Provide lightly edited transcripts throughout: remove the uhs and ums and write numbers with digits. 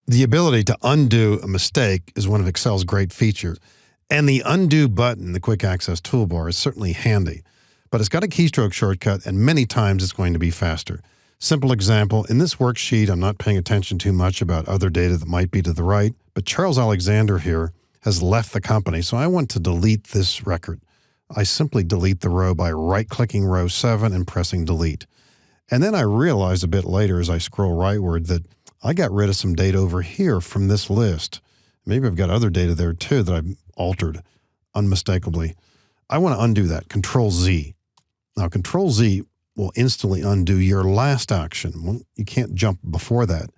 The ability to undo a mistake is one of Excel's great features, and the undo button in the quick access toolbar is certainly handy, but it's got a keystroke shortcut and many times it's going to be faster. Simple example, in this worksheet I'm not paying attention too much about other data that might be to the right, but Charles Alexander here has left the company, so I want to delete this record. I simply delete the row by right-clicking row 7 and pressing delete. And then I realized a bit later as I scroll rightward that I got rid of some data over here from this list. Maybe I've got other data there too that I've altered unmistakably. I want to undo that, Control-Z. Now, Control-Z will instantly undo your last action. Well, you can't jump before that.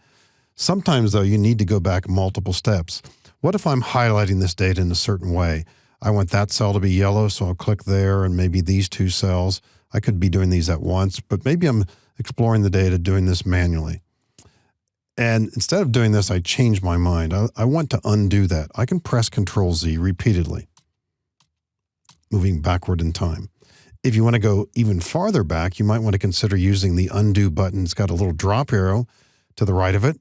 Sometimes, though, you need to go back multiple steps. What if I'm highlighting this data in a certain way? I want that cell to be yellow, so I'll click there, and maybe these two cells. I could be doing these at once, but maybe I'm exploring the data, doing this manually. And instead of doing this, I change my mind. I want to undo that. I can press Control-Z repeatedly, moving backward in time. If you want to go even farther back, you might want to consider using the undo button. It's got a little drop arrow to the right of it,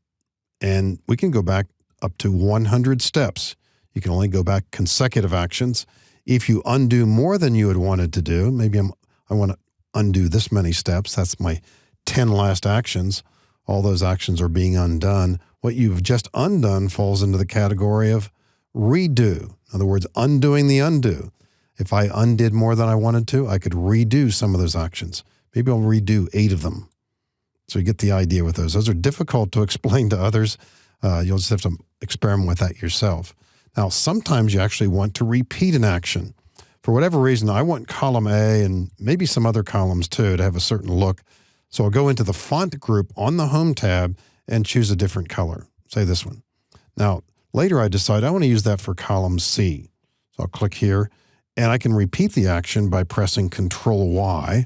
and we can go back up to 100 steps. You can only go back consecutive actions. If you undo more than you had wanted to do, maybe I want to undo this many steps. That's my 10 last actions. All those actions are being undone. What you've just undone falls into the category of redo. In other words, undoing the undo. If I undid more than I wanted to, I could redo some of those actions. Maybe I'll redo 8 of them. So you get the idea with those. Those are difficult to explain to others. You'll just have to experiment with that yourself. Now, sometimes you actually want to repeat an action. For whatever reason, I want column A and maybe some other columns too to have a certain look. So I'll go into the font group on the Home tab and choose a different color, say this one. Now, later I decide I want to use that for column C. So I'll click here, and I can repeat the action by pressing Control-Y,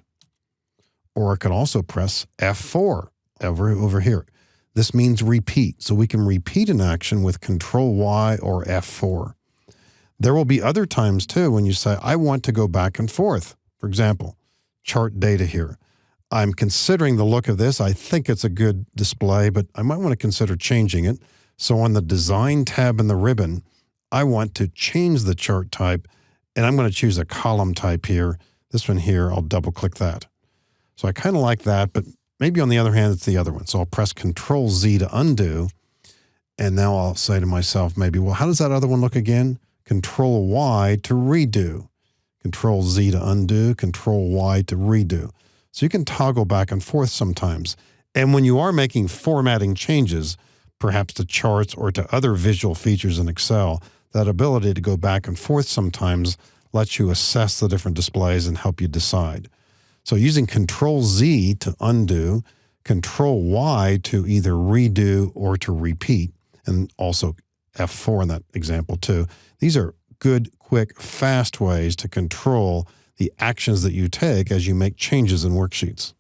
or I can also press F4 over here. This means repeat, so we can repeat an action with Control-Y or F4. There will be other times too when you say, I want to go back and forth. For example, chart data here. I'm considering the look of this. I think it's a good display, but I might want to consider changing it. So on the Design tab in the ribbon, I want to change the chart type, and I'm going to choose a column type here. This one here, I'll double-click that. So I kind of like that, but maybe on the other hand, it's the other one. So I'll press Control-Z to undo, and now I'll say to myself maybe, well, how does that other one look again? Control-Y to redo. Control-Z to undo, Control-Y to redo. So you can toggle back and forth sometimes. And when you are making formatting changes, perhaps to charts or to other visual features in Excel, that ability to go back and forth sometimes lets you assess the different displays and help you decide. So using Control-Z to undo, Control-Y to either redo or to repeat, and also F4 in that example too. These are good, quick, fast ways to control the actions that you take as you make changes in worksheets.